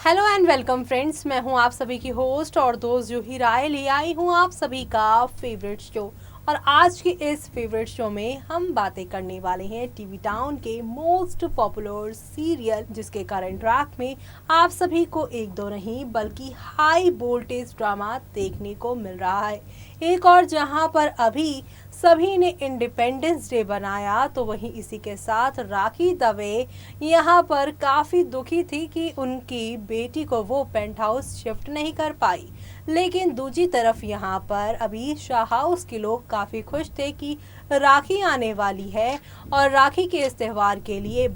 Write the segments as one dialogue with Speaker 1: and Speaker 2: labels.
Speaker 1: Hello and welcome friends, मैं हूं आप सभी की होस्ट और दोस्त जूही राय। ले आई हूं आप सभी का फेवरेट शो। और आज के इस फेवरेट शो में हम बातें करने वाले हैं टीवी टाउन के मोस्ट पॉपुलर सीरियल, जिसके करंट ट्रैक में आप सभी को एक दो नहीं बल्कि हाई वोल्टेज ड्रामा देखने को मिल रहा है। एक और जहां पर अभी सभी ने इंडिपेंडेंस डे बनाया, तो वहीं इसी के साथ राखी दवे यहाँ पर काफ़ी दुखी थी कि उनकी बेटी को वो पेंट हाउस शिफ्ट नहीं कर पाई। लेकिन दूसरी तरफ यहाँ पर अभी शाह हाउस के लोग काफ़ी खुश थे कि राखी आने वाली है और राखी के इस त्यौहार के लिए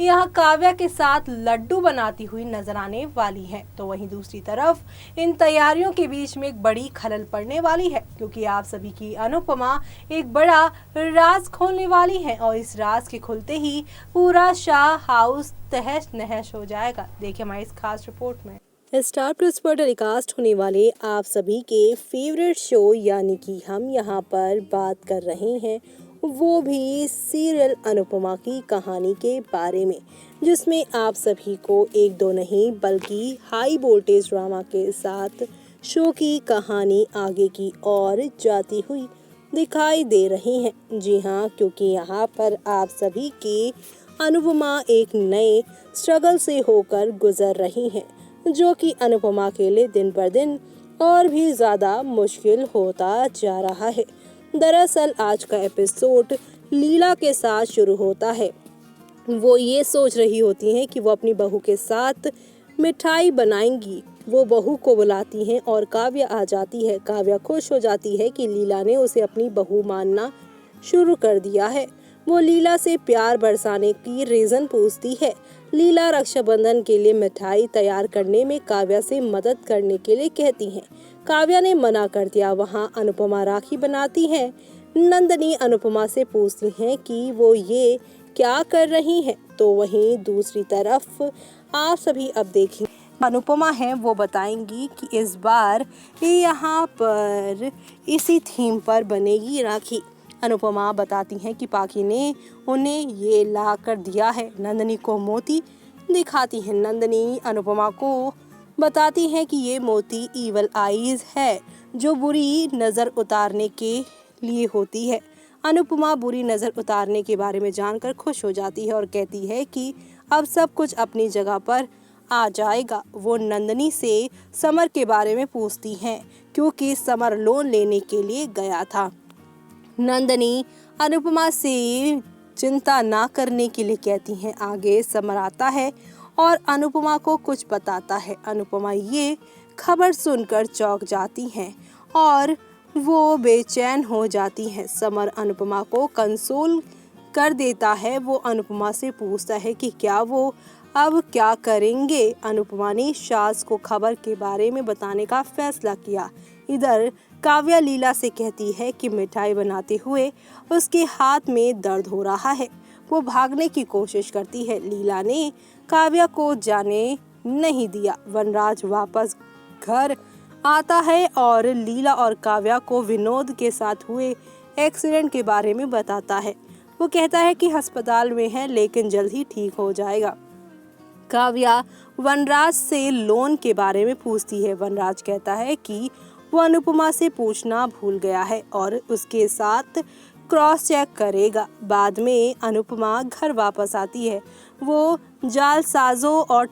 Speaker 1: यहाँ काव्या के साथ लड्डू बनाती हुई नजर आने वाली है। तो वहीं दूसरी तरफ इन तैयारियों के बीच में एक बड़ी खलल पड़ने वाली है, क्योंकि आप सभी की अनुपमा एक बड़ा राज खोलने वाली है और इस राज के खुलते ही पूरा शाह हाउस तहस नहस हो जाएगा। देखिए हमारी इस खास रिपोर्ट में। स्टार प्लस पर टेलीकास्ट होने वाले आप सभी के फेवरेट शो यानी कि हम यहाँ पर बात कर रहे हैं वो भी सीरियल अनुपमा की कहानी के बारे में, जिसमें आप सभी को एक दो नहीं बल्कि हाई वोल्टेज ड्रामा के साथ शो की कहानी आगे की ओर जाती हुई दिखाई दे रही है। जी हाँ, क्योंकि यहाँ पर आप सभी की अनुपमा एक नए स्ट्रगल से होकर गुजर रही हैं, जो कि अनुपमा के लिए दिन पर दिन और भी ज़्यादा मुश्किल होता जा रहा है। दरअसल आज का एपिसोड लीला के साथ शुरू होता है। वो ये सोच रही होती हैं कि वो अपनी बहू के साथ मिठाई बनाएंगी। वो बहू को बुलाती हैं और काव्या आ जाती है। काव्या खुश हो जाती है कि लीला ने उसे अपनी बहू मानना शुरू कर दिया है। वो लीला से प्यार बरसाने की रीजन पूछती है। लीला रक्षाबंधन के लिए मिठाई तैयार करने में काव्या से मदद करने के लिए कहती हैं। काव्या ने मना कर दिया। वहाँ अनुपमा राखी बनाती है। नंदनी अनुपमा से पूछती हैं कि वो ये क्या कर रही हैं। तो वहीं दूसरी तरफ आप सभी अब देखें अनुपमा है वो बताएंगी कि इस बार यहाँ पर इसी थीम पर बनेगी राखी। अनुपमा बताती हैं कि पाखी ने उन्हें ये ला कर दिया है। नंदनी को मोती दिखाती है। नंदनी अनुपमा को बताती है कि ये मोती ईवल आईज है, जो बुरी नज़र उतारने के लिए होती है। अनुपमा बुरी नज़र उतारने के बारे में जानकर खुश हो जाती है और कहती है कि अब सब कुछ अपनी जगह पर आ जाएगा। वो नंदनी से समर के बारे में पूछती हैं, क्योंकि समर लोन लेने के लिए गया था। नंदनी अनुपमा से चिंता ना करने के लिए कहती हैं। आगे समर आता है और अनुपमा को कुछ बताता है। अनुपमा ये खबर सुनकर चौंक जाती हैं और वो बेचैन हो जाती हैं। समर अनुपमा को कंसोल कर देता है। वो अनुपमा से पूछता है कि क्या वो अब क्या करेंगे। अनुपमा ने सास को खबर के बारे में बताने का फैसला किया। इधर काव्या लीला से कहती है कि मिठाई बनाते हुए उसके हाथ में दर्द हो रहा है। वो भागने की कोशिश करती है। लीला ने काव्या को जाने नहीं दिया। वनराज वापस घर आता है और लीला और काव्या को विनोद के साथ हुए एक्सीडेंट के बारे में बताता है। वो कहता है कि अस्पताल में है लेकिन जल्द ही ठीक हो जाएगा। काव्या वनराज से लोन के बारे में पूछती है। वनराज कहता है कि वो अनुपमा से पूछना भूल गया है और उसके साथ क्रॉस चेक करेगा। बाद में अनुपमा घर वापस आती है। वो जालसाजों और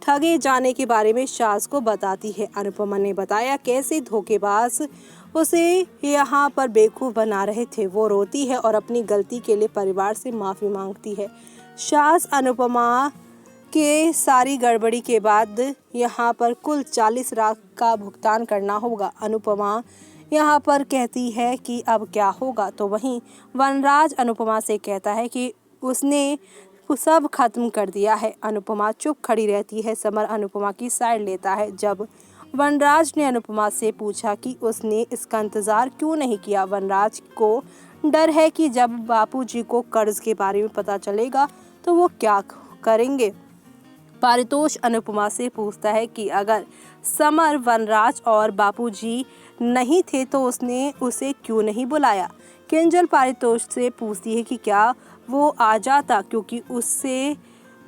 Speaker 1: ठगे जाने के बारे में सास को बताती है। अनुपमा ने बताया कैसे धोखेबाज उसे यहाँ पर बेवकूफ़ बना रहे थे। वो रोती है और अपनी गलती के लिए परिवार से माफ़ी मांगती है। सास अनुपमा के सारी गड़बड़ी के बाद यहाँ पर कुल 40 लाख का भुगतान करना होगा। अनुपमा यहाँ पर कहती है कि अब क्या होगा। तो वहीं वनराज अनुपमा से कहता है कि उसने सब खत्म कर दिया है। अनुपमा चुप खड़ी रहती है। समर अनुपमा की साइड लेता है। जब वनराज ने अनुपमा से पूछा कि उसने इसका इंतज़ार क्यों नहीं किया। वनराज को डर है कि जब बापूजी को कर्ज के बारे में पता चलेगा तो वो क्या करेंगे। पारितोष अनुपमा से पूछता है कि अगर समर, वनराज और बापूजी नहीं थे तो उसने उसे क्यों नहीं बुलाया। किंजल पारितोष से पूछती है कि क्या वो आ जाता, क्योंकि उससे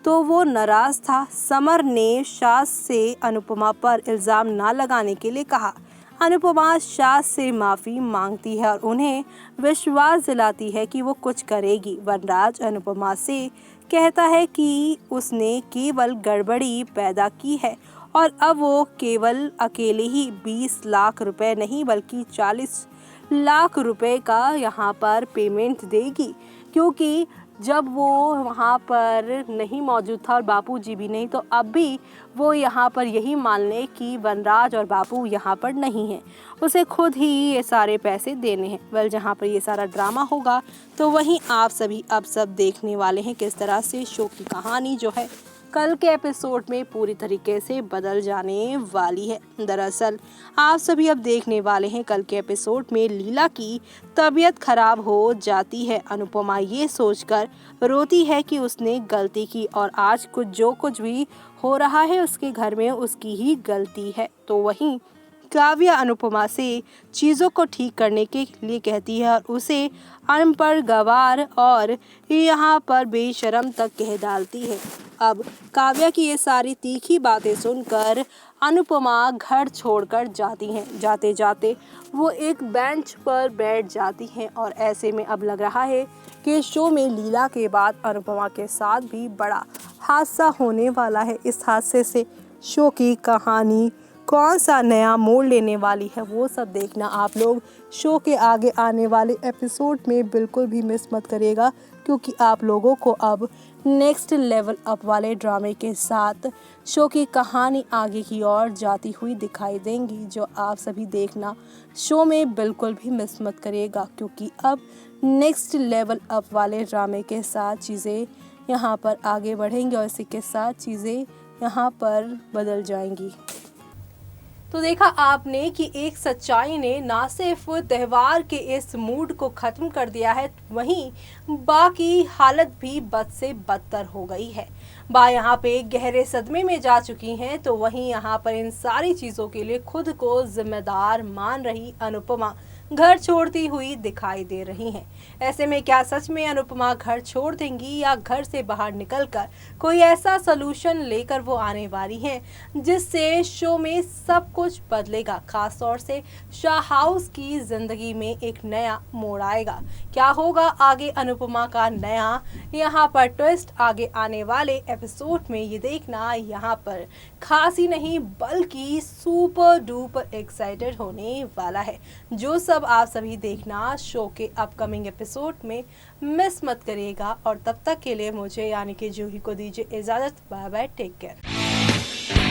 Speaker 1: तो वो नाराज था। समर ने सास से अनुपमा पर इल्जाम न लगाने के लिए कहा। अनुपमा सास से माफी मांगती है और उन्हें विश्वास दिलाती है कि वो कुछ करेगी। वनराज अनुपमा से कहता है कि उसने केवल गड़बड़ी पैदा की है और अब वो केवल अकेले ही 20 लाख रुपए नहीं बल्कि 40 लाख रुपए का यहाँ पर पेमेंट देगी, क्योंकि जब वो वहाँ पर नहीं मौजूद था और बापूजी भी नहीं, तो अब भी वो यहाँ पर यही मान ले कि वनराज और बापू यहाँ पर नहीं हैं, उसे खुद ही ये सारे पैसे देने हैं। वेल, जहाँ पर ये सारा ड्रामा होगा तो वहीं आप सभी अब सब देखने वाले हैं किस तरह से शो की कहानी जो है कल के एपिसोड में पूरी तरीके से बदल जाने वाली है। दरअसल आप सभी अब देखने वाले हैं कल के एपिसोड में लीला की तबीयत खराब हो जाती है। अनुपमा ये सोचकर रोती है कि उसने गलती की और आज जो कुछ भी हो रहा है उसके घर में उसकी ही गलती है। तो वहीं काव्या अनुपमा से चीज़ों को ठीक करने के लिए कहती है और उसे अनपढ़, गवार और यहाँ पर बेशरम तक कह डालती है। अब काव्या की ये सारी तीखी बातें सुनकर अनुपमा घर छोड़कर जाती हैं। जाते जाते वो एक बेंच पर बैठ जाती हैं और ऐसे में अब लग रहा है कि शो में लीला के बाद अनुपमा के साथ भी बड़ा हादसा होने वाला है। इस हादसे से शो की कहानी कौन सा नया मोड़ लेने वाली है वो सब देखना आप लोग शो के आगे आने वाले एपिसोड में बिल्कुल भी मिस मत करिएगा, क्योंकि आप लोगों को अब नेक्स्ट लेवल अप वाले ड्रामे के साथ शो की कहानी आगे की ओर जाती हुई दिखाई देंगी, जो आप सभी देखना शो में बिल्कुल भी मिस मत करिएगा, क्योंकि अब नेक्स्ट लेवल अप वाले ड्रामे के साथ चीज़ें यहाँ पर आगे बढ़ेंगी और इसी के साथ चीज़ें यहाँ पर बदल जाएंगी। तो देखा आपने कि एक सच्चाई ने ना सिर्फ त्योहार के इस मूड को खत्म कर दिया है, वहीं बाकी हालत भी बद से बदतर हो गई है। यहाँ पे गहरे सदमे में जा चुकी हैं, तो वहीं यहाँ पर इन सारी चीज़ों के लिए खुद को जिम्मेदार मान रही अनुपमा घर छोड़ती हुई दिखाई दे रही हैं। ऐसे में क्या सच में अनुपमा घर छोड़ देंगी या घर से बाहर निकलकर कोई ऐसा सलूशन लेकर वो आने वाली हैं जिससे शो में सब कुछ बदलेगा, खास तौर से शाह हाउस की जिंदगी में एक नया मोड़ आएगा। क्या होगा आगे अनुपमा का नया यहाँ पर ट्विस्ट आगे आने वाले एपिसोड में, ये देखना यहाँ पर खास ही नहीं बल्कि सुपर डुपर एक्साइटेड होने वाला है। जो सब आप सभी देखना शो के अपकमिंग एपिसोड में मिस मत करिएगा। और तब तक के लिए मुझे यानी कि जूही को दीजिए इजाजत। Bye bye, take care.